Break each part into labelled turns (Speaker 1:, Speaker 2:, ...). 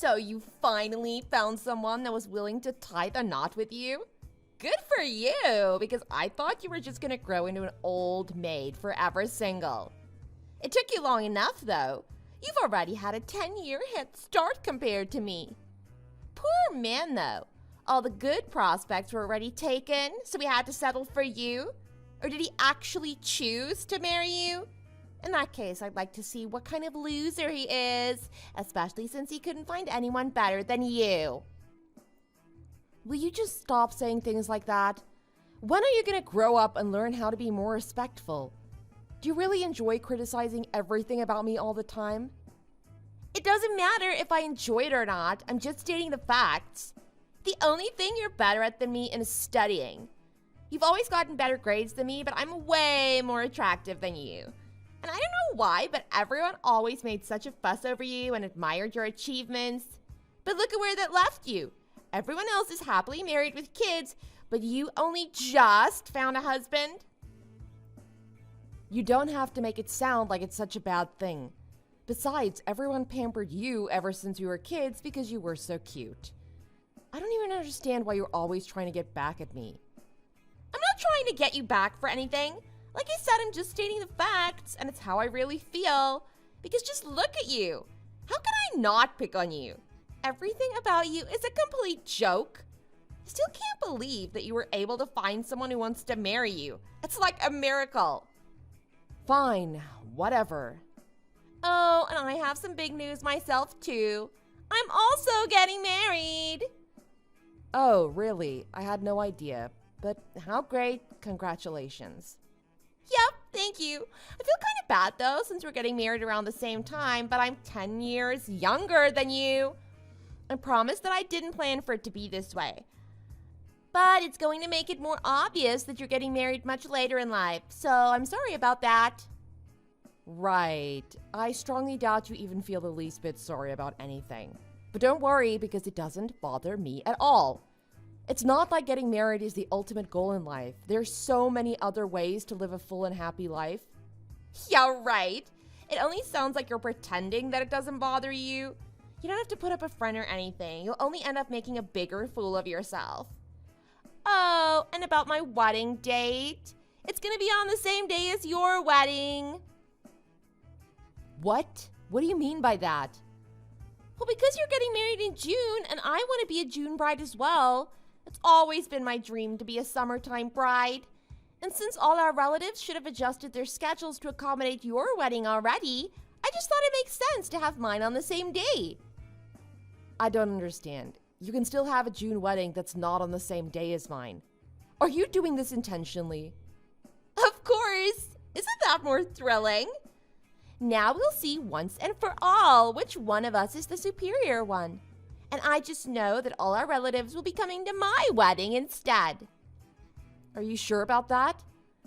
Speaker 1: So you finally found someone that was willing to tie the knot with you? Good for you, because I thought you were just gonna grow into an old maid forever single. It took you long enough, though. You've already had a 10-year head start compared to me. Poor man, though. All the good prospects were already taken, so we had to settle for you? Or did he actually choose to marry you? In that case, I'd like to see what kind of loser he is, especially since he couldn't find anyone better than you. Will you just stop saying things like that? When are you gonna grow up and learn how to be more respectful? Do you really enjoy criticizing everything about me all the time? It doesn't matter if I enjoy it or not, I'm just stating the facts. The only thing you're better at than me is studying. You've always gotten better grades than me, but I'm way more attractive than you. And I don't know why, but everyone always made such a fuss over you and admired your achievements. But look at where that left you. Everyone else is happily married with kids, but you only just found a husband. You don't have to make it sound like it's such a bad thing. Besides, everyone pampered you ever since you were kids because you were so cute. I don't even understand why you're always trying to get back at me. I'm not trying to get you back for anything. Like I said, I'm just stating the facts, and it's how I really feel. Because just look at you. How can I not pick on you? Everything about you is a complete joke. I still can't believe that you were able to find someone who wants to marry you. It's like a miracle. Fine, whatever. Oh, and I have some big news myself, too. I'm also getting married. Oh, really? I had no idea. But how great. Congratulations. Yep, thank you. I feel kind of bad, though, since we're getting married around the same time, but I'm 10 years younger than you. I promise that I didn't plan for it to be this way. But it's going to make it more obvious that you're getting married much later in life, so I'm sorry about that. Right. I strongly doubt you even feel the least bit sorry about anything. But don't worry, because it doesn't bother me at all. It's not like getting married is the ultimate goal in life. There's so many other ways to live a full and happy life. Yeah, right. It only sounds like you're pretending that it doesn't bother you. You don't have to put up a front or anything. You'll only end up making a bigger fool of yourself. Oh, and about my wedding date. It's gonna be on the same day as your wedding. What? What do you mean by that? Well, because you're getting married in June, and I want to be a June bride as well. It's always been my dream to be a summertime bride. And since all our relatives should have adjusted their schedules to accommodate your wedding already, I just thought it makes sense to have mine on the same day. I don't understand. You can still have a June wedding that's not on the same day as mine. Are you doing this intentionally? Of course! Isn't that more thrilling? Now we'll see once and for all which one of us is the superior one. And I just know that all our relatives will be coming to my wedding instead. Are you sure about that?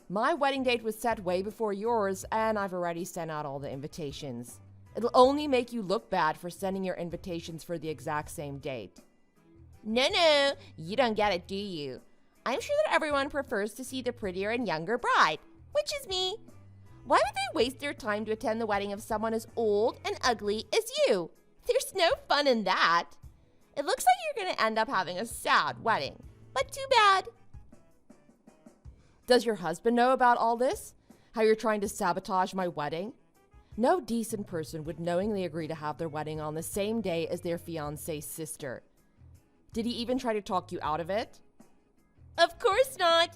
Speaker 1: My wedding date was set way before yours, and I've already sent out all the invitations. It'll only make you look bad for sending your invitations for the exact same date. No, you don't get it, do you? I'm sure that everyone prefers to see the prettier and younger bride, which is me. Why would they waste their time to attend the wedding of someone as old and ugly as you? There's no fun in that. It looks like you're going to end up having a sad wedding, but too bad. Does your husband know about all this? How you're trying to sabotage my wedding? No decent person would knowingly agree to have their wedding on the same day as their fiancé's sister. Did he even try to talk you out of it? Of course not.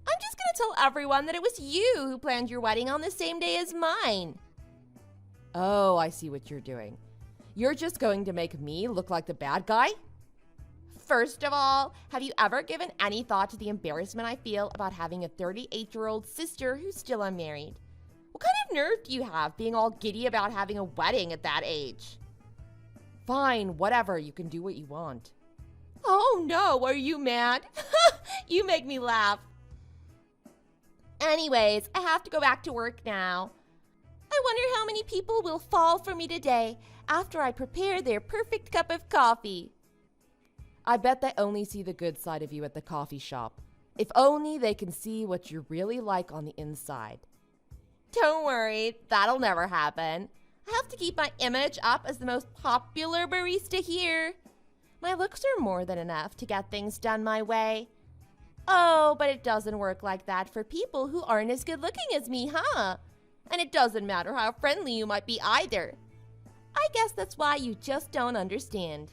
Speaker 1: I'm just going to tell everyone that it was you who planned your wedding on the same day as mine. Oh, I see what you're doing. You're just going to make me look like the bad guy? First of all, have you ever given any thought to the embarrassment I feel about having a 38-year-old sister who's still unmarried? What kind of nerve do you have being all giddy about having a wedding at that age? Fine, whatever, you can do what you want. Oh no, are you mad? You make me laugh. Anyways, I have to go back to work now. I wonder how many people will fall for me today after I prepare their perfect cup of coffee. I bet they only see the good side of you at the coffee shop. If only they can see what you're really like on the inside. Don't worry, that'll never happen. I have to keep my image up as the most popular barista here. My looks are more than enough to get things done my way. Oh, but it doesn't work like that for people who aren't as good looking as me, huh? And it doesn't matter how friendly you might be either. I guess that's why you just don't understand.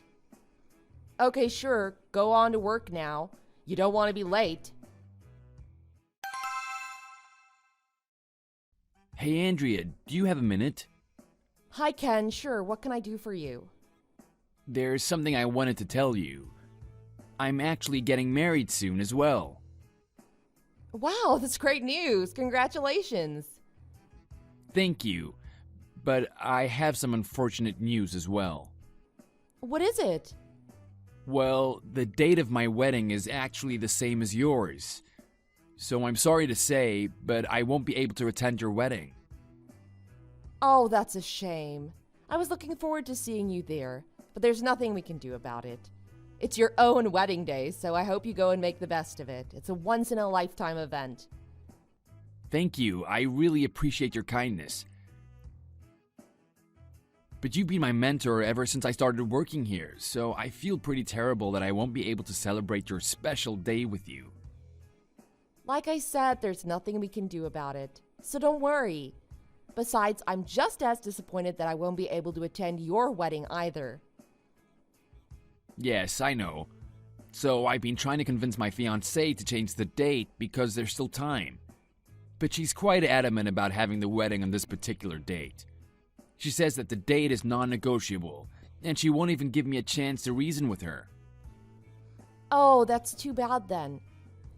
Speaker 1: Okay, sure, go on to work now. You don't want to be late.
Speaker 2: Hey Andrea, do you have a minute?
Speaker 1: Hi Ken, sure, what can I do for you?
Speaker 2: There's something I wanted to tell you. I'm actually getting married soon as well.
Speaker 1: Wow, that's great news. Congratulations.
Speaker 2: Thank you, but I have some unfortunate news as well.
Speaker 1: What is it?
Speaker 2: Well, the date of my wedding is actually the same as yours. So I'm sorry to say, but I won't be able to attend your wedding.
Speaker 1: Oh, that's a shame. I was looking forward to seeing you there, but there's nothing we can do about it. It's your own wedding day, so I hope you go and make the best of it. It's a once-in-a-lifetime event.
Speaker 2: Thank you. I really appreciate your kindness. But you've been my mentor ever since I started working here, so I feel pretty terrible that I won't be able to celebrate your special day with you.
Speaker 1: Like I said, there's nothing we can do about it, so don't worry. Besides, I'm just as disappointed that I won't be able to attend your wedding either.
Speaker 2: Yes, I know. So I've been trying to convince my fiancée to change the date because there's still time. But she's quite adamant about having the wedding on this particular date. She says that the date is non-negotiable, and she won't even give me a chance to reason with her.
Speaker 1: Oh, that's too bad then.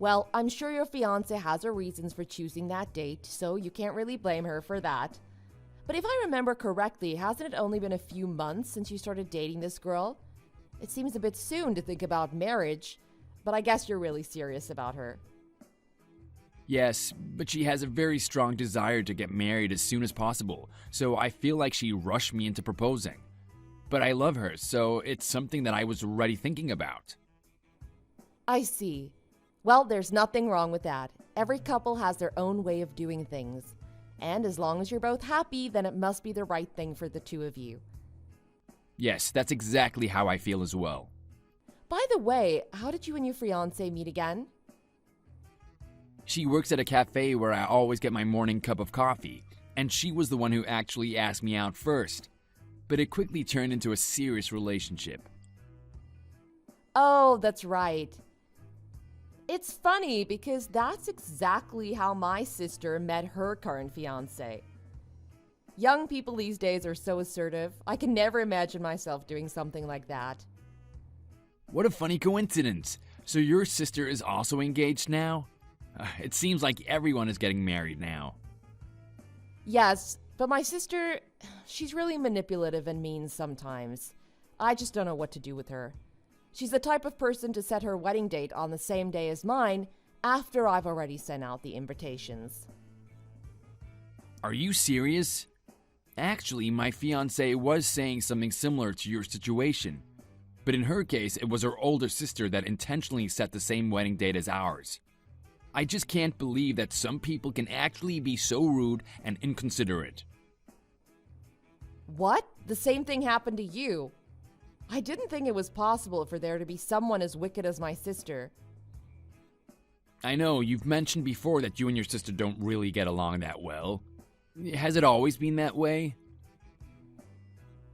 Speaker 1: Well, I'm sure your fiancé has her reasons for choosing that date, so you can't really blame her for that. But if I remember correctly, hasn't it only been a few months since you started dating this girl? It seems a bit soon to think about marriage, but I guess you're really serious about her.
Speaker 2: Yes, but she has a very strong desire to get married as soon as possible, so I feel like she rushed me into proposing. But I love her, so it's something that I was already thinking about.
Speaker 1: I see. Well, there's nothing wrong with that. Every couple has their own way of doing things. And as long as you're both happy, then it must be the right thing for the two of you.
Speaker 2: Yes, that's exactly how I feel as well.
Speaker 1: By the way, how did you and your fiancé meet again?
Speaker 2: She works at a cafe where I always get my morning cup of coffee, and she was the one who actually asked me out first. But it quickly turned into a serious relationship.
Speaker 1: Oh, that's right. It's funny because that's exactly how my sister met her current fiancé. Young people these days are so assertive. I can never imagine myself doing something like that.
Speaker 2: What a funny coincidence. So your sister is also engaged now? It seems like everyone is getting married now.
Speaker 1: Yes, but my sister, she's really manipulative and mean sometimes. I just don't know what to do with her. She's the type of person to set her wedding date on the same day as mine after I've already sent out the invitations.
Speaker 2: Are you serious? Actually, my fiancée was saying something similar to your situation. But in her case, it was her older sister that intentionally set the same wedding date as ours. I just can't believe that some people can actually be so rude and inconsiderate.
Speaker 1: What? The same thing happened to you. I didn't think it was possible for there to be someone as wicked as my sister.
Speaker 2: I know, you've mentioned before that you and your sister don't really get along that well. Has it always been that way?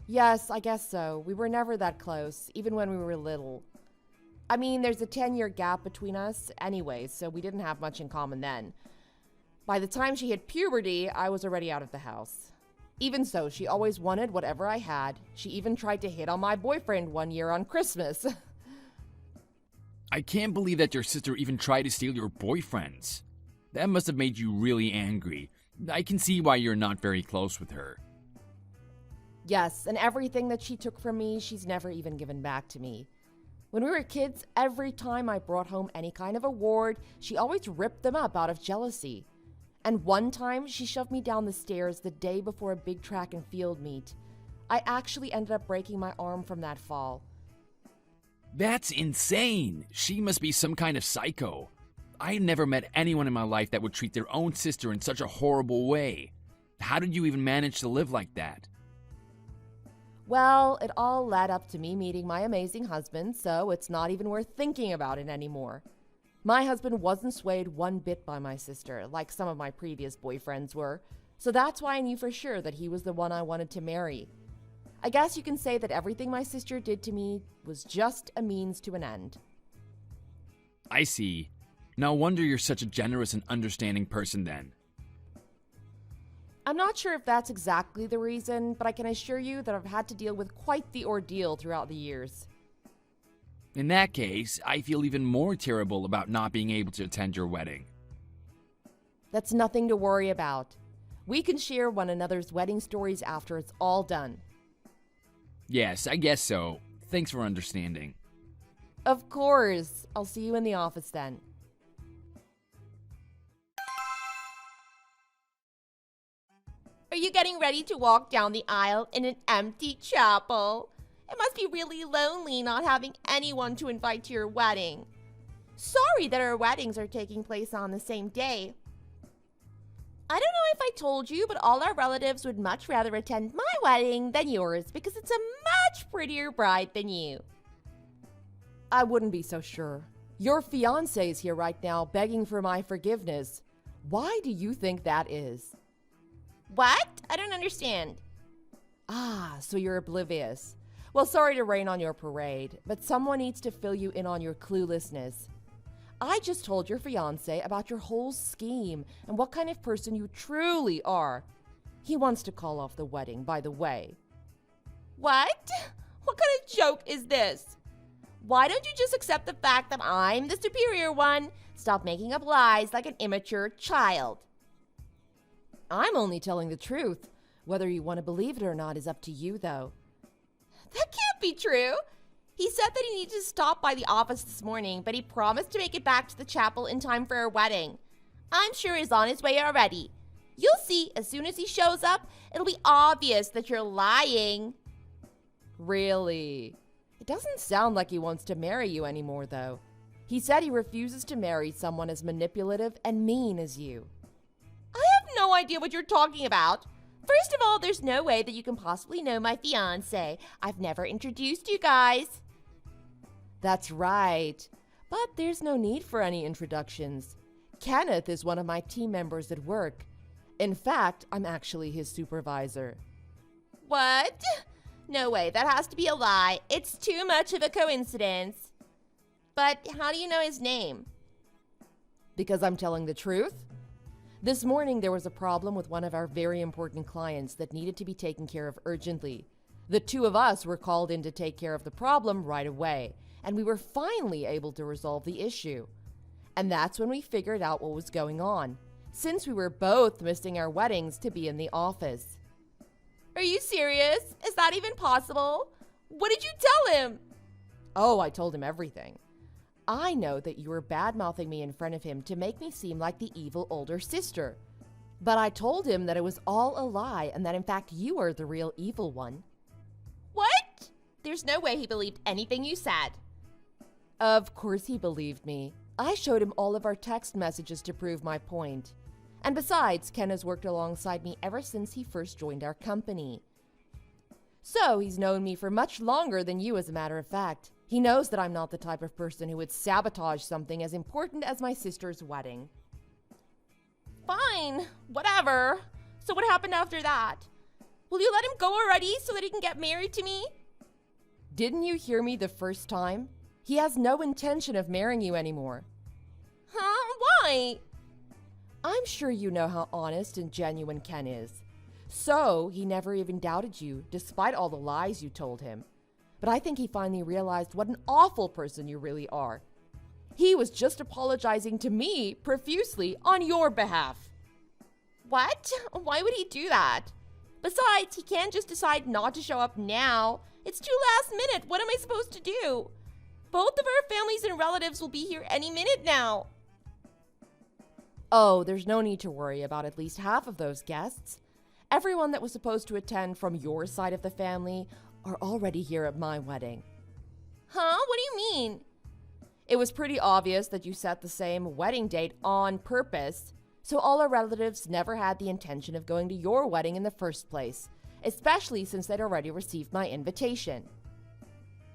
Speaker 1: Yes, I guess so. We were never that close, even when we were little. I mean, there's a 10-year gap between us anyway, so we didn't have much in common then. By the time she hit puberty, I was already out of the house. Even so, she always wanted whatever I had. She even tried to hit on my boyfriend one year on Christmas.
Speaker 2: I can't believe that your sister even tried to steal your boyfriends. That must have made you really angry. I can see why you're not very close with her.
Speaker 1: Yes, and everything that she took from me, she's never even given back to me. When we were kids, every time I brought home any kind of award, she always ripped them up out of jealousy. And one time, she shoved me down the stairs the day before a big track and field meet. I actually ended up breaking my arm from that fall.
Speaker 2: That's insane! She must be some kind of psycho. I never met anyone in my life that would treat their own sister in such a horrible way. How did you even manage to live like that?
Speaker 1: Well, it all led up to me meeting my amazing husband, so it's not even worth thinking about it anymore. My husband wasn't swayed one bit by my sister, like some of my previous boyfriends were, so that's why I knew for sure that he was the one I wanted to marry. I guess you can say that everything my sister did to me was just a means to an end.
Speaker 2: I see. No wonder you're such a generous and understanding person then.
Speaker 1: I'm not sure if that's exactly the reason, but I can assure you that I've had to deal with quite the ordeal throughout the years.
Speaker 2: In that case, I feel even more terrible about not being able to attend your wedding.
Speaker 1: That's nothing to worry about. We can share one another's wedding stories after it's all done.
Speaker 2: Yes, I guess so. Thanks for understanding.
Speaker 1: Of course. I'll see you in the office then. Are you getting ready to walk down the aisle in an empty chapel? It must be really lonely not having anyone to invite to your wedding. Sorry that our weddings are taking place on the same day. I don't know if I told you, but all our relatives would much rather attend my wedding than yours because it's a much prettier bride than you. I wouldn't be so sure. Your fiancé is here right now begging for my forgiveness. Why do you think that is? What? I don't understand. Ah, so you're oblivious. Well, sorry to rain on your parade, but someone needs to fill you in on your cluelessness. I just told your fiancé about your whole scheme and what kind of person you truly are. He wants to call off the wedding, by the way. What? What kind of joke is this? Why don't you just accept the fact that I'm the superior one? Stop making up lies like an immature child. I'm only telling the truth. Whether you want to believe it or not is up to you, though. That can't be true. He said that he needed to stop by the office this morning, but he promised to make it back to the chapel in time for our wedding. I'm sure he's on his way already. You'll see, as soon as he shows up, it'll be obvious that you're lying. Really? It doesn't sound like he wants to marry you anymore, though. He said he refuses to marry someone as manipulative and mean as you. I have no idea what you're talking about. First of all, there's no way that you can possibly know my fiancé. I've never introduced you guys. That's right. But there's no need for any introductions. Kenneth is one of my team members at work. In fact, I'm actually his supervisor. What? No way, that has to be a lie. It's too much of a coincidence. But how do you know his name? Because I'm telling the truth. This morning, there was a problem with one of our very important clients that needed to be taken care of urgently. The two of us were called in to take care of the problem right away, and we were finally able to resolve the issue. And that's when we figured out what was going on, since we were both missing our weddings to be in the office. Are you serious? Is that even possible? What did you tell him? Oh, I told him everything. I know that you were bad-mouthing me in front of him to make me seem like the evil older sister. But I told him that it was all a lie and that in fact you are the real evil one. What? There's no way he believed anything you said. Of course he believed me. I showed him all of our text messages to prove my point. And besides, Ken has worked alongside me ever since he first joined our company. So he's known me for much longer than you, as a matter of fact. He knows that I'm not the type of person who would sabotage something as important as my sister's wedding. Fine, whatever. So what happened after that? Will you let him go already so that he can get married to me? Didn't you hear me the first time? He has no intention of marrying you anymore. Huh? Why? I'm sure you know how honest and genuine Ken is. So he never even doubted you, despite all the lies you told him. But I think he finally realized what an awful person you really are. He was just apologizing to me profusely on your behalf. What? Why would he do that? Besides, he can't just decide not to show up now. It's too last minute. What am I supposed to do? Both of our families and relatives will be here any minute now. Oh, there's no need to worry about at least half of those guests. Everyone that was supposed to attend from your side of the family are already here at my wedding. Huh? What do you mean? It was pretty obvious that you set the same wedding date on purpose, so all our relatives never had the intention of going to your wedding in the first place, especially since they'd already received my invitation.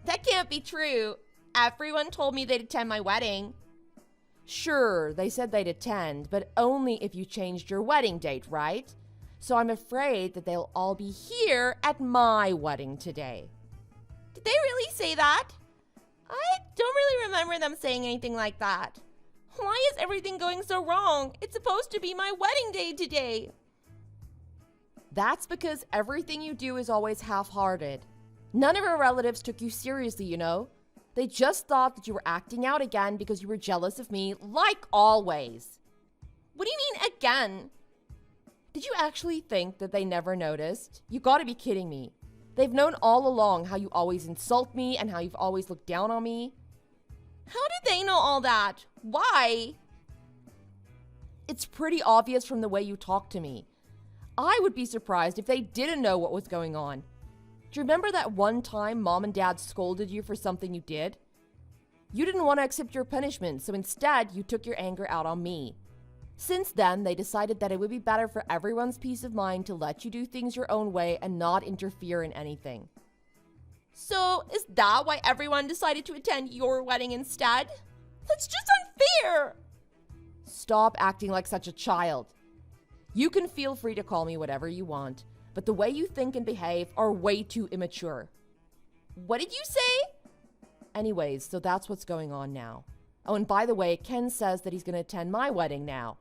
Speaker 3: That can't be true. Everyone told me they'd attend my wedding.
Speaker 1: Sure, they said they'd attend, but only if you changed your wedding date, right? So I'm afraid that they'll all be here at my wedding today.
Speaker 3: Did they really say that? I don't really remember them saying anything like that. Why is everything going so wrong? It's supposed to be my wedding day today.
Speaker 1: That's because everything you do is always half-hearted. None of our relatives took you seriously, you know? They just thought that you were acting out again because you were jealous of me, like always.
Speaker 3: What do you mean, again?
Speaker 1: Did you actually think that they never noticed? You gotta be kidding me. They've known all along how you always insult me and how you've always looked down on me.
Speaker 3: How did they know all that? Why?
Speaker 1: It's pretty obvious from the way you talk to me. I would be surprised if they didn't know what was going on. Do you remember that one time Mom and Dad scolded you for something you did? You didn't want to accept your punishment, so instead you took your anger out on me. Since then, they decided that it would be better for everyone's peace of mind to let you do things your own way and not interfere in anything.
Speaker 3: So, is that why everyone decided to attend your wedding instead? That's just unfair!
Speaker 1: Stop acting like such a child. You can feel free to call me whatever you want, but the way you think and behave are way too immature.
Speaker 3: What did you say?
Speaker 1: Anyways, so that's what's going on now. Oh, and by the way, Ken says that he's going to attend my wedding now.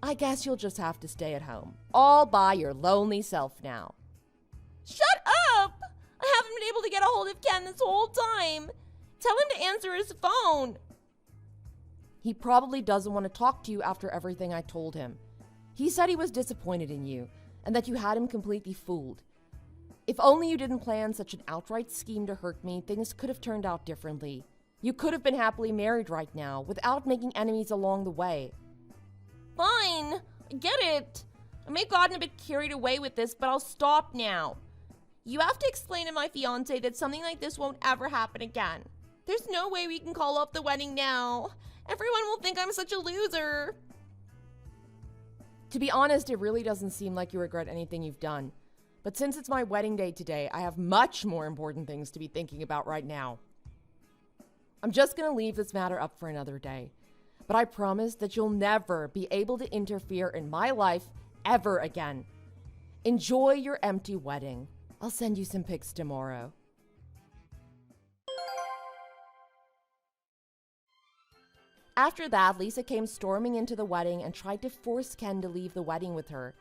Speaker 1: I guess you'll just have to stay at home, all by your lonely self now.
Speaker 3: Shut up! I haven't been able to get a hold of Ken this whole time. Tell him to answer his phone.
Speaker 1: He probably doesn't want to talk to you after everything I told him. He said he was disappointed in you, and that you had him completely fooled. If only you didn't plan such an outright scheme to hurt me, things could have turned out differently. You could have been happily married right now, without making enemies along the way.
Speaker 3: Fine, I get it. I may have gotten a bit carried away with this, but I'll stop now. You have to explain to my fiancé that something like this won't ever happen again. There's no way we can call off the wedding now. Everyone will think I'm such a loser.
Speaker 1: To be honest, it really doesn't seem like you regret anything you've done. But since it's my wedding day today, I have much more important things to be thinking about right now. I'm just gonna leave this matter up for another day. But I promise that you'll never be able to interfere in my life ever again. Enjoy your empty wedding. I'll send you some pics tomorrow. After that, Lisa came storming into the wedding and tried to force Ken to leave the wedding with her.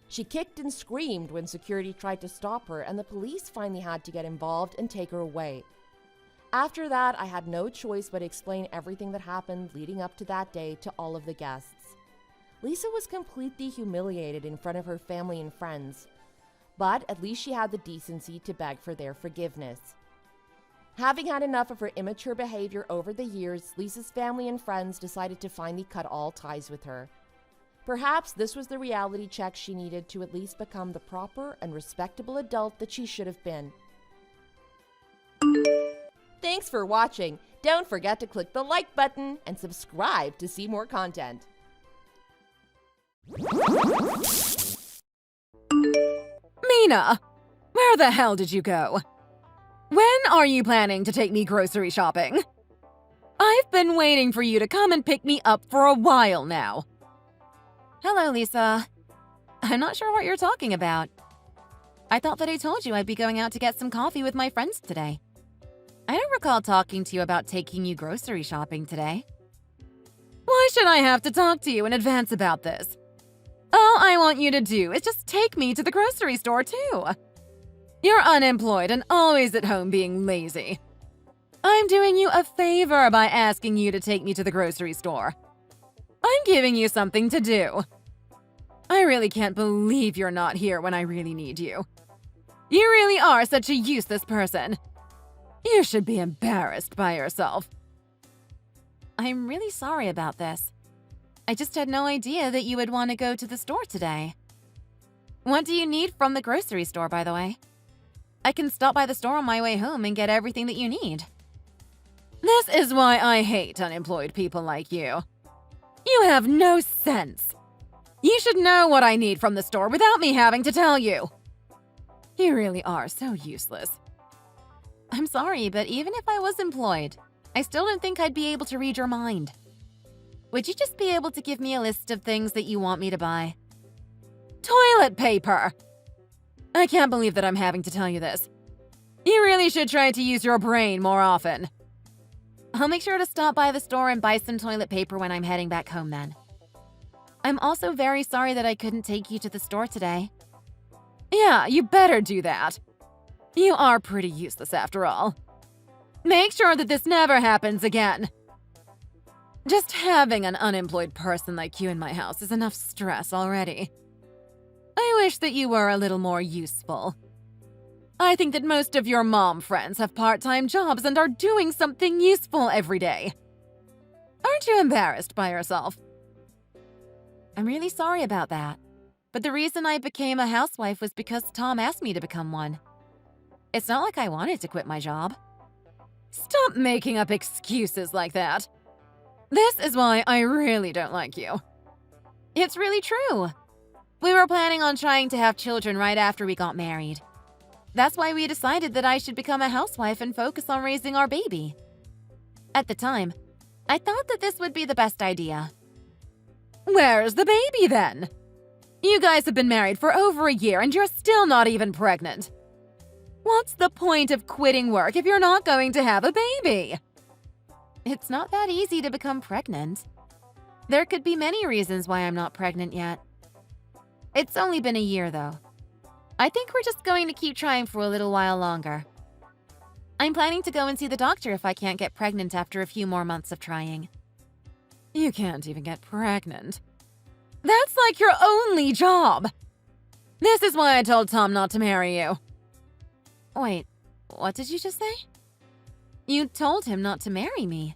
Speaker 1: She kicked and screamed when security tried to stop her, and the police finally had to get involved and take her away. After that, I had no choice but to explain everything that happened leading up to that day to all of the guests. Lisa was completely humiliated in front of her family and friends, but at least she had the decency to beg for their forgiveness. Having had enough of her immature behavior over the years, Lisa's family and friends decided to finally cut all ties with her. Perhaps this was the reality check she needed to at least become the proper and respectable adult that she should have been. Thanks for watching. Don't forget to click the like button and subscribe to see more content.
Speaker 4: Mina, where the hell did you go? When are you planning to take me grocery shopping? I've been waiting for you to come and pick me up for a while now. Hello, Lisa. I'm not sure what you're talking about. I thought that I told you I'd be going out to get some coffee with my friends today. I don't recall talking to you about taking you grocery shopping today. Why should I have to talk to you in advance about this? All I want you to do is just take me to the grocery store, too. You're unemployed and always at home being lazy. I'm doing you a favor by asking you to take me to the grocery store. I'm giving you something to do. I really can't believe you're not here when I really need you. You really are such a useless person. You should be embarrassed by yourself. I'm really sorry about this. I just had no idea that you would want to go to the store today. What do you need from the grocery store, by the way? I can stop by the store on my way home and get everything that you need. This is why I hate unemployed people like you. You have no sense. You should know what I need from the store without me having to tell you. You really are so useless. I'm sorry, but even if I was employed, I still don't think I'd be able to read your mind. Would you just be able to give me a list of things that you want me to buy? Toilet paper! I can't believe that I'm having to tell you this. You really should try to use your brain more often. I'll make sure to stop by the store and buy some toilet paper when I'm heading back home then. I'm also very sorry that I couldn't take you to the store today. Yeah, you better do that. You are pretty useless after all. Make sure that this never happens again. Just having an unemployed person like you in my house is enough stress already. I wish that you were a little more useful. I think that most of your mom friends have part-time jobs and are doing something useful every day. Aren't you embarrassed by yourself? I'm really sorry about that. But the reason I became a housewife was because Tom asked me to become one. It's not like I wanted to quit my job. Stop making up excuses like that. This is why I really don't like you. It's really true. We were planning on trying to have children right after we got married. That's why we decided that I should become a housewife and focus on raising our baby. At the time, I thought that this would be the best idea. Where's the baby then? You guys have been married for over a year and you're still not even pregnant. What's the point of quitting work if you're not going to have a baby? It's not that easy to become pregnant. There could be many reasons why I'm not pregnant yet. It's only been a year, though. I think we're just going to keep trying for a little while longer. I'm planning to go and see the doctor if I can't get pregnant after a few more months of trying. You can't even get pregnant. That's like your only job. This is why I told Tom not to marry you. Wait, what did you just say? You told him not to marry me.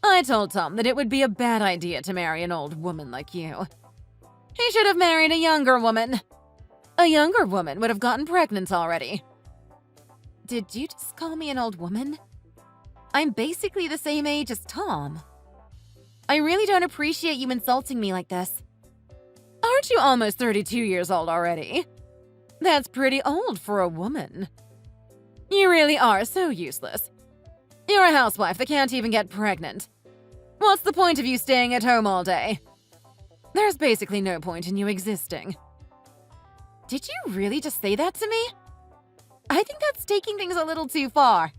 Speaker 4: I told Tom that it would be a bad idea to marry an old woman like you. He should have married a younger woman. A younger woman would have gotten pregnant already. Did you just call me an old woman? I'm basically the same age as Tom. I really don't appreciate you insulting me like this. Aren't you almost 32 years old already? That's pretty old for a woman. You really are so useless. You're a housewife that can't even get pregnant. What's the point of you staying at home all day? There's basically no point in you existing. Did you really just say that to me? I think that's taking things a little too far.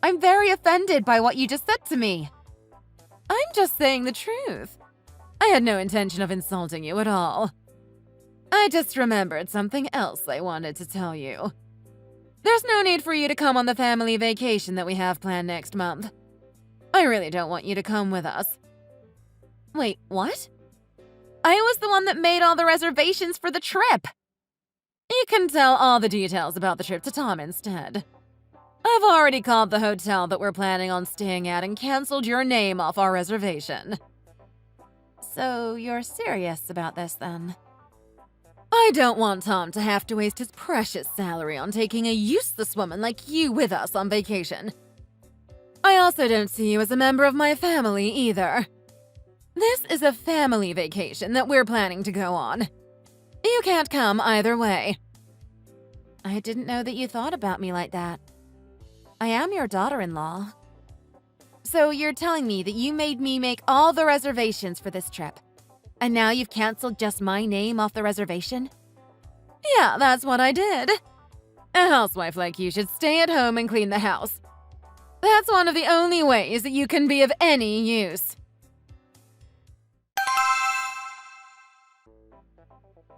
Speaker 4: I'm very offended by what you just said to me. I'm just saying the truth. I had no intention of insulting you at all. I just remembered something else I wanted to tell you. There's no need for you to come on the family vacation that we have planned next month. I really don't want you to come with us. Wait, what? I was the one that made all the reservations for the trip. You can tell all the details about the trip to Tom instead. I've already called the hotel that we're planning on staying at and canceled your name off our reservation. So you're serious about this then? I don't want Tom to have to waste his precious salary on taking a useless woman like you with us on vacation. I also don't see you as a member of my family either. This is a family vacation that we're planning to go on. You can't come either way. I didn't know that you thought about me like that. I am your daughter-in-law. So you're telling me that you made me make all the reservations for this trip, and now you've canceled just my name off the reservation? Yeah, that's what I did. A housewife like you should stay at home and clean the house. That's one of the only ways that you can be of any use.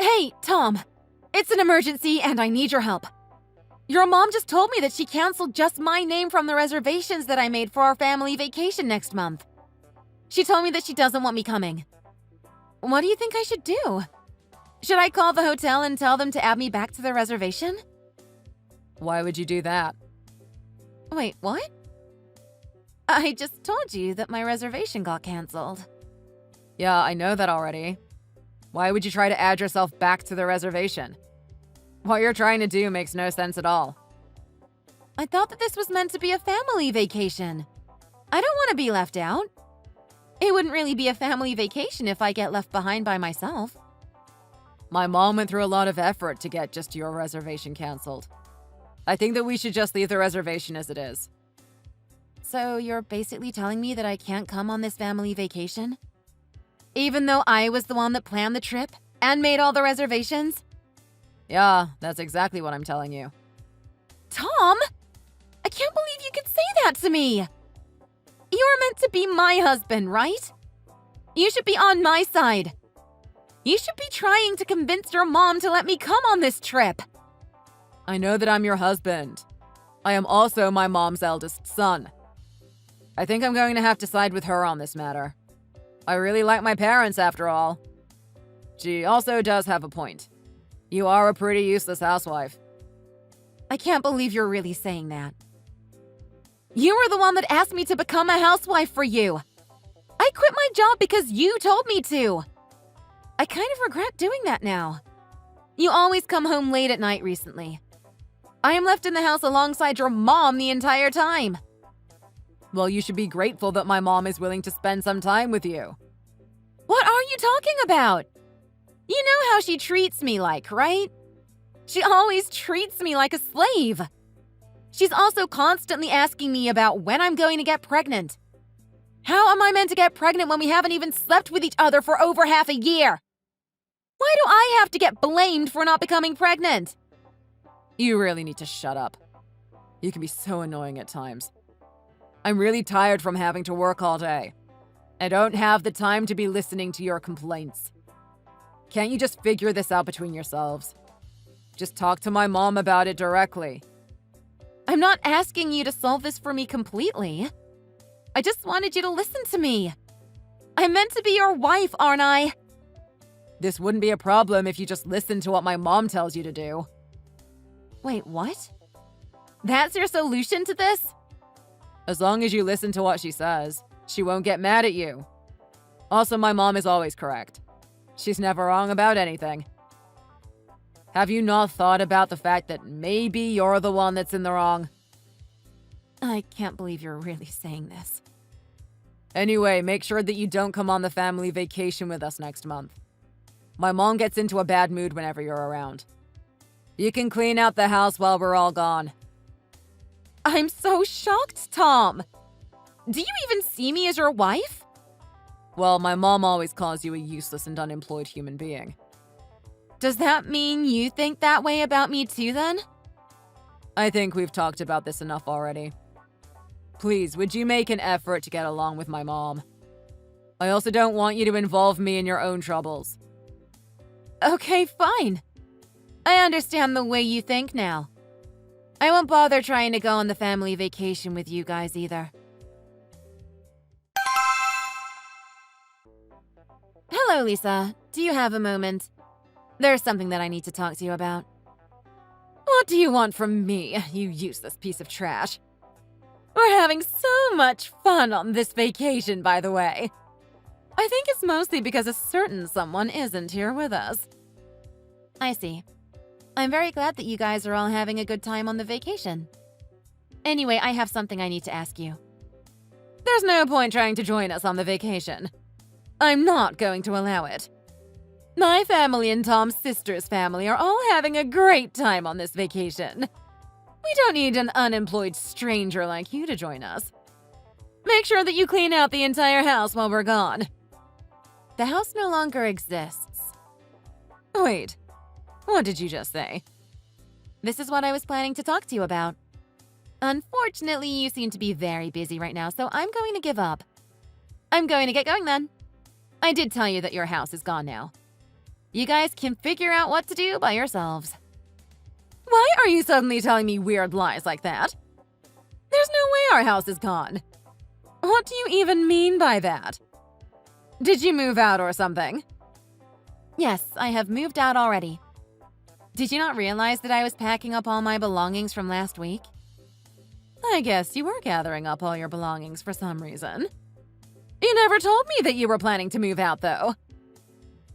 Speaker 4: Hey, Tom. It's an emergency and I need your help. Your mom just told me that she canceled just my name from the reservations that I made for our family vacation next month. She told me that she doesn't want me coming. What do you think I should do? Should I call the hotel and tell them to add me back to the reservation? Why would you do that? Wait, what? I just told you that my reservation got canceled. Yeah, I know that already. Why would you try to add yourself back to the reservation? What you're trying to do makes no sense at all. I thought that this was meant to be a family vacation. I don't want to be left out. It wouldn't really be a family vacation if I get left behind by myself. My mom went through a lot of effort to get just your reservation canceled. I think that we should just leave the reservation as it is. So you're basically telling me that I can't come on this family vacation? Even though I was the one that planned the trip and made all the reservations? Yeah, that's exactly what I'm telling you. Tom! I can't believe you could say that to me! You're meant to be my husband, right? You should be on my side. You should be trying to convince your mom to let me come on this trip. I know that I'm your husband. I am also my mom's eldest son. I think I'm going to have to side with her on this matter. I really like my parents, after all. She also does have a point. You are a pretty useless housewife. I can't believe you're really saying that. You were the one that asked me to become a housewife for you. I quit my job because you told me to. I kind of regret doing that now. You always come home late at night recently. I am left in the house alongside your mom the entire time. Well, you should be grateful that my mom is willing to spend some time with you. What are you talking about? You know how she treats me like, right? She always treats me like a slave. She's also constantly asking me about when I'm going to get pregnant. How am I meant to get pregnant when we haven't even slept with each other for over half a year? Why do I have to get blamed for not becoming pregnant? You really need to shut up. You can be so annoying at times. I'm really tired from having to work all day. I don't have the time to be listening to your complaints. Can't you just figure this out between yourselves? Just talk to my mom about it directly. I'm not asking you to solve this for me completely. I just wanted you to listen to me. I'm meant to be your wife, aren't I? This wouldn't be a problem if you just listened to what my mom tells you to do. Wait, what? That's your solution to this? As long as you listen to what she says, she won't get mad at you. Also, my mom is always correct. She's never wrong about anything. Have you not thought about the fact that maybe you're the one that's in the wrong? I can't believe you're really saying this. Anyway, make sure that you don't come on the family vacation with us next month. My mom gets into a bad mood whenever you're around. You can clean out the house while we're all gone. I'm so shocked, Tom. Do you even see me as your wife? Well, my mom always calls you a useless and unemployed human being. Does that mean you think that way about me too, then? I think we've talked about this enough already. Please, would you make an effort to get along with my mom? I also don't want you to involve me in your own troubles. Okay, fine. I understand the way you think now. I won't bother trying to go on the family vacation with you guys either. Hello, Lisa. Do you have a moment? There's something that I need to talk to you about. What do you want from me, you useless piece of trash? We're having so much fun on this vacation, by the way. I think it's mostly because a certain someone isn't here with us. I see. I'm very glad that you guys are all having a good time on the vacation. Anyway, I have something I need to ask you. There's no point trying to join us on the vacation. I'm not going to allow it. My family and Tom's sister's family are all having a great time on this vacation. We don't need an unemployed stranger like you to join us. Make sure that you clean out the entire house while we're gone. The house no longer exists. Wait, what did you just say? This is what I was planning to talk to you about. Unfortunately, you seem to be very busy right now, so I'm going to give up. I'm going to get going then. I did tell you that your house is gone now. You guys can figure out what to do by yourselves. Why are you suddenly telling me weird lies like that? There's no way our house is gone. What do you even mean by that? Did you move out or something? Yes, I have moved out already. Did you not realize that I was packing up all my belongings from last week? I guess you were gathering up all your belongings for some reason. You never told me that you were planning to move out, though.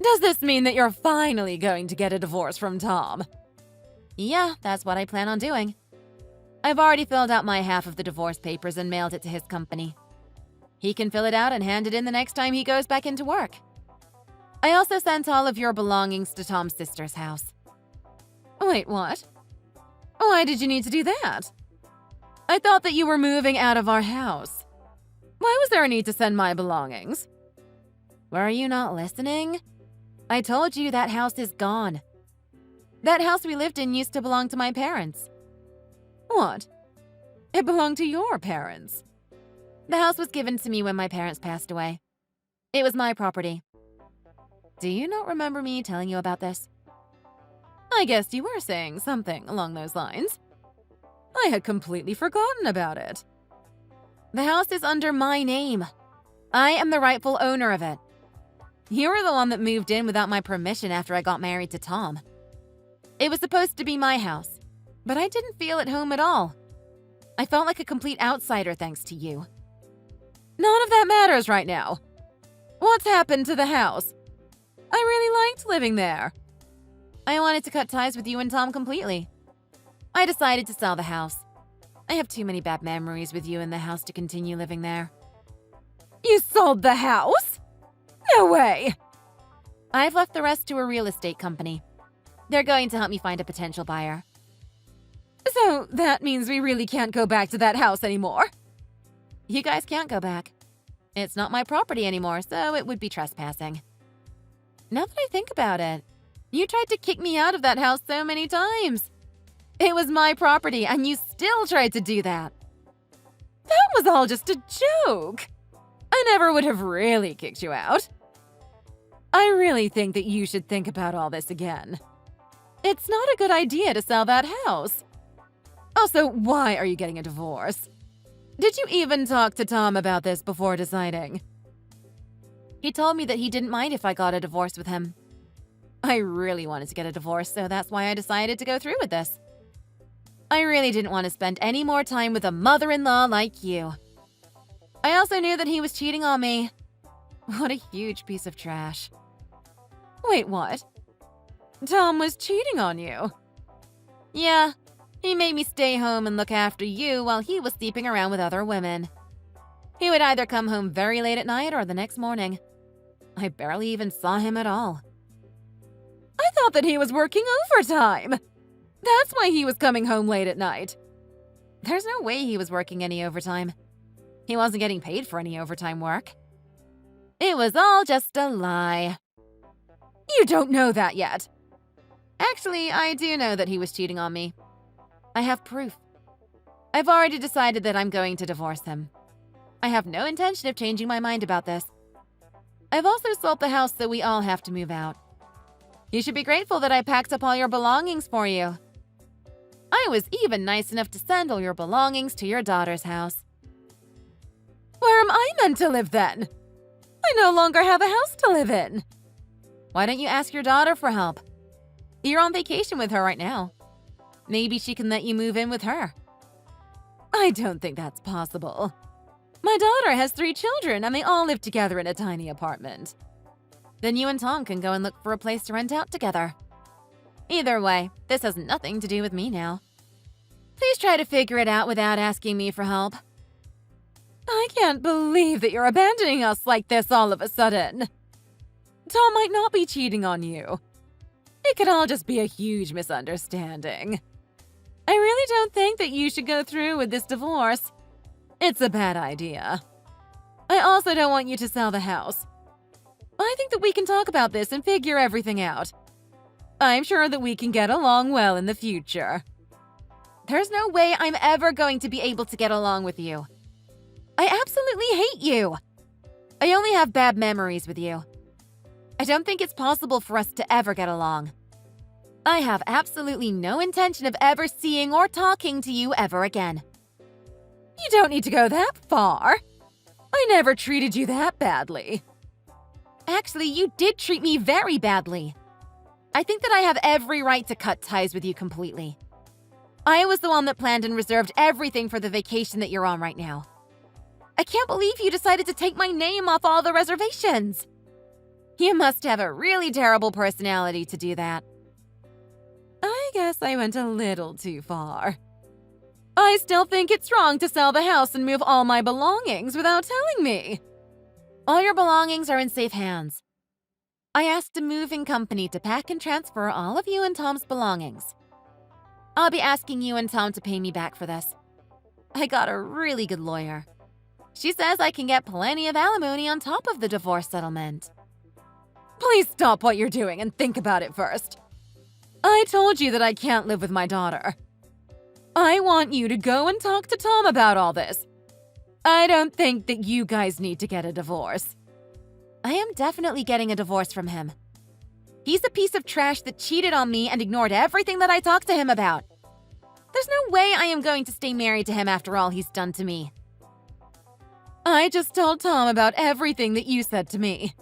Speaker 4: Does this mean that you're finally going to get a divorce from Tom? Yeah, that's what I plan on doing. I've already filled out my half of the divorce papers and mailed it to his company. He can fill it out and hand it in the next time he goes back into work. I also sent all of your belongings to Tom's sister's house. Wait, what? Why did you need to do that? I thought that you were moving out of our house. Why was there a need to send my belongings? Were you not listening? I told you that house is gone. That house we lived in used to belong to my parents. What? It belonged to your parents. The house was given to me when my parents passed away. It was my property. Do you not remember me telling you about this? I guess you were saying something along those lines. I had completely forgotten about it. The house is under my name. I am the rightful owner of it. You were the one that moved in without my permission after I got married to Tom. It was supposed to be my house, but I didn't feel at home at all. I felt like a complete outsider thanks to you. None of that matters right now. What's happened to the house? I really liked living there. I wanted to cut ties with you and Tom completely. I decided to sell the house. I have too many bad memories with you in the house to continue living there. You sold the house? No way! I've left the rest to a real estate company. They're going to help me find a potential buyer. So that means we really can't go back to that house anymore? You guys can't go back. It's not my property anymore, so it would be trespassing. Now that I think about it, you tried to kick me out of that house so many times. It was my property, and you still tried to do that. That was all just a joke. I never would have really kicked you out. I really think that you should think about all this again. It's not a good idea to sell that house. Also, why are you getting a divorce? Did you even talk to Tom about this before deciding? He told me that he didn't mind if I got a divorce with him. I really wanted to get a divorce, so that's why I decided to go through with this. I really didn't want to spend any more time with a mother-in-law like you. I also knew that he was cheating on me. What a huge piece of trash. Wait, what? Tom was cheating on you? Yeah, he made me stay home and look after you while he was sleeping around with other women. He would either come home very late at night or the next morning. I barely even saw him at all. I thought that he was working overtime. That's why he was coming home late at night. There's no way he was working any overtime. He wasn't getting paid for any overtime work. It was all just a lie. You don't know that yet. Actually, I do know that he was cheating on me. I have proof. I've already decided that I'm going to divorce him. I have no intention of changing my mind about this. I've also sold the house, so we all have to move out. You should be grateful that I packed up all your belongings for you. I was even nice enough to send all your belongings to your daughter's house. Where am I meant to live then? I no longer have a house to live in. Why don't you ask your daughter for help? You're on vacation with her right now. Maybe she can let you move in with her. I don't think that's possible. My daughter has 3 children and they all live together in a tiny apartment. Then you and Tom can go and look for a place to rent out together. Either way, this has nothing to do with me now. Please try to figure it out without asking me for help. I can't believe that you're abandoning us like this all of a sudden. Tom might not be cheating on you. It could all just be a huge misunderstanding. I really don't think that you should go through with this divorce. It's a bad idea. I also don't want you to sell the house. I think that we can talk about this and figure everything out. I'm sure that we can get along well in the future. There's no way I'm ever going to be able to get along with you. I absolutely hate you. I only have bad memories with you. I don't think it's possible for us to ever get along. I have absolutely no intention of ever seeing or talking to you ever again. You don't need to go that far. I never treated you that badly. Actually, you did treat me very badly. I think that I have every right to cut ties with you completely. I was the one that planned and reserved everything for the vacation that you're on right now. I can't believe you decided to take my name off all the reservations. You must have a really terrible personality to do that. I guess I went a little too far. I still think it's wrong to sell the house and move all my belongings without telling me. All your belongings are in safe hands. I asked a moving company to pack and transfer all of you and Tom's belongings. I'll be asking you and Tom to pay me back for this. I got a really good lawyer. She says I can get plenty of alimony on top of the divorce settlement. Please stop what you're doing and think about it first. I told you that I can't live with my daughter. I want you to go and talk to Tom about all this. I don't think that you guys need to get a divorce. I am definitely getting a divorce from him. He's a piece of trash that cheated on me and ignored everything that I talked to him about. There's no way I am going to stay married to him after all he's done to me. I just told Tom about everything that you said to me.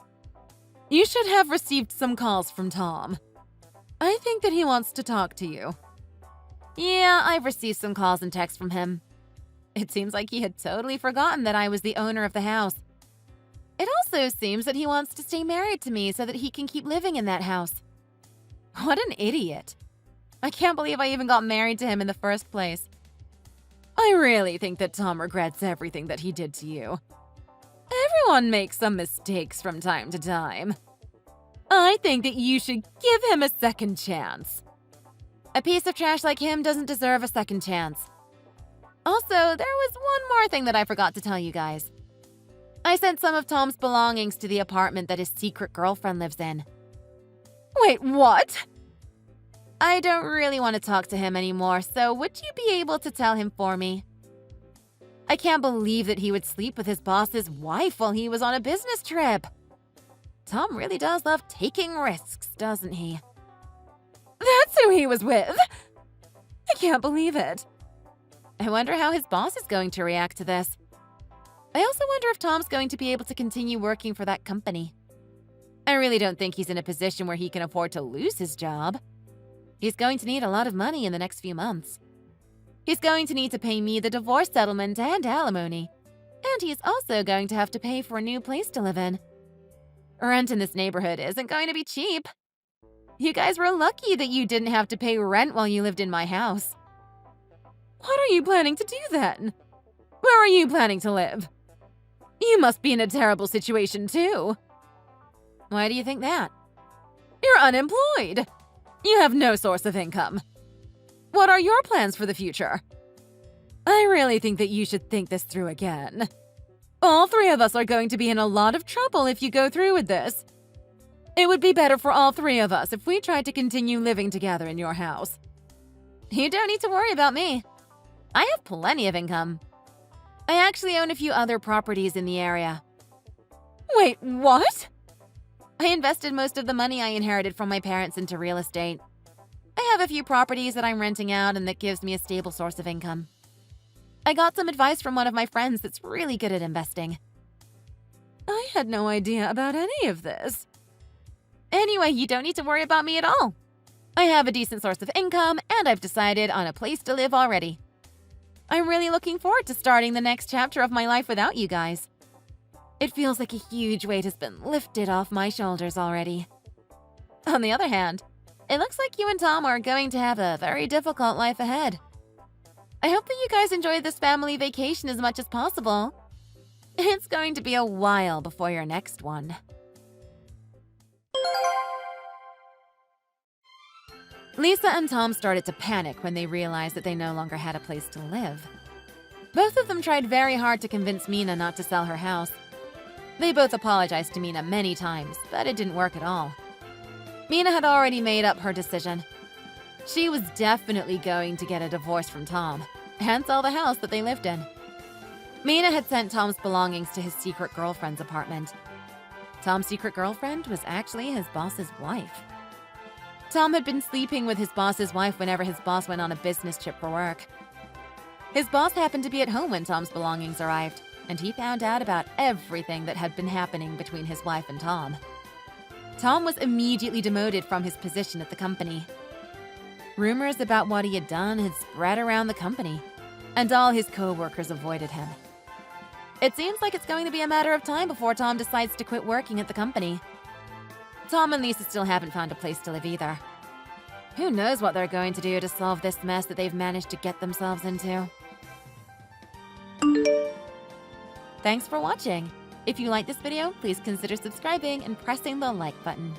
Speaker 4: You should have received some calls from Tom. I think that he wants to talk to you. Yeah, I've received some calls and texts from him. It seems like he had totally forgotten that I was the owner of the house. It also seems that he wants to stay married to me so that he can keep living in that house. What an idiot. I can't believe I even got married to him in the first place. I really think that Tom regrets everything that he did to you. Everyone makes some mistakes from time to time. I think that you should give him a second chance. A piece of trash like him doesn't deserve a second chance. Also, there was one more thing that I forgot to tell you guys. I sent some of Tom's belongings to the apartment that his secret girlfriend lives in. Wait, what? I don't really want to talk to him anymore, so would you be able to tell him for me? I can't believe that he would sleep with his boss's wife while he was on a business trip. Tom really does love taking risks, doesn't he? That's who he was with! I can't believe it. I wonder how his boss is going to react to this. I also wonder if Tom's going to be able to continue working for that company. I really don't think he's in a position where he can afford to lose his job. He's going to need a lot of money in the next few months. He's going to need to pay me the divorce settlement and alimony. And he's also going to have to pay for a new place to live in. Rent in this neighborhood isn't going to be cheap. You guys were lucky that you didn't have to pay rent while you lived in my house. What are you planning to do then? Where are you planning to live? You must be in a terrible situation too. Why do you think that? You're unemployed. You have no source of income. What are your plans for the future? I really think that you should think this through again. All three of us are going to be in a lot of trouble if you go through with this. It would be better for all three of us if we tried to continue living together in your house. You don't need to worry about me. I have plenty of income. I actually own a few other properties in the area. Wait, what? I invested most of the money I inherited from my parents into real estate. I have a few properties that I'm renting out and that gives me a stable source of income. I got some advice from one of my friends that's really good at investing. I had no idea about any of this. Anyway, you don't need to worry about me at all. I have a decent source of income and I've decided on a place to live already. I'm really looking forward to starting the next chapter of my life without you guys. It feels like a huge weight has been lifted off my shoulders already. On the other hand, it looks like you and Tom are going to have a very difficult life ahead. I hope that you guys enjoy this family vacation as much as possible. It's going to be a while before your next one. Lisa and Tom started to panic when they realized that they no longer had a place to live. Both of them tried very hard to convince Mina not to sell her house. They both apologized to Mina many times, but it didn't work at all. Mina had already made up her decision. She was definitely going to get a divorce from Tom and sell the house that they lived in. Mina had sent Tom's belongings to his secret girlfriend's apartment. Tom's secret girlfriend was actually his boss's wife. Tom had been sleeping with his boss's wife whenever his boss went on a business trip for work. His boss happened to be at home when Tom's belongings arrived, and he found out about everything that had been happening between his wife and Tom. Tom was immediately demoted from his position at the company. Rumors about what he had done had spread around the company, and all his co-workers avoided him. It seems like it's going to be a matter of time before Tom decides to quit working at the company. Tom and Lisa still haven't found a place to live either. Who knows what they're going to do to solve this mess that they've managed to get themselves into. Thanks for watching. If you like this video, please consider subscribing and pressing the like button.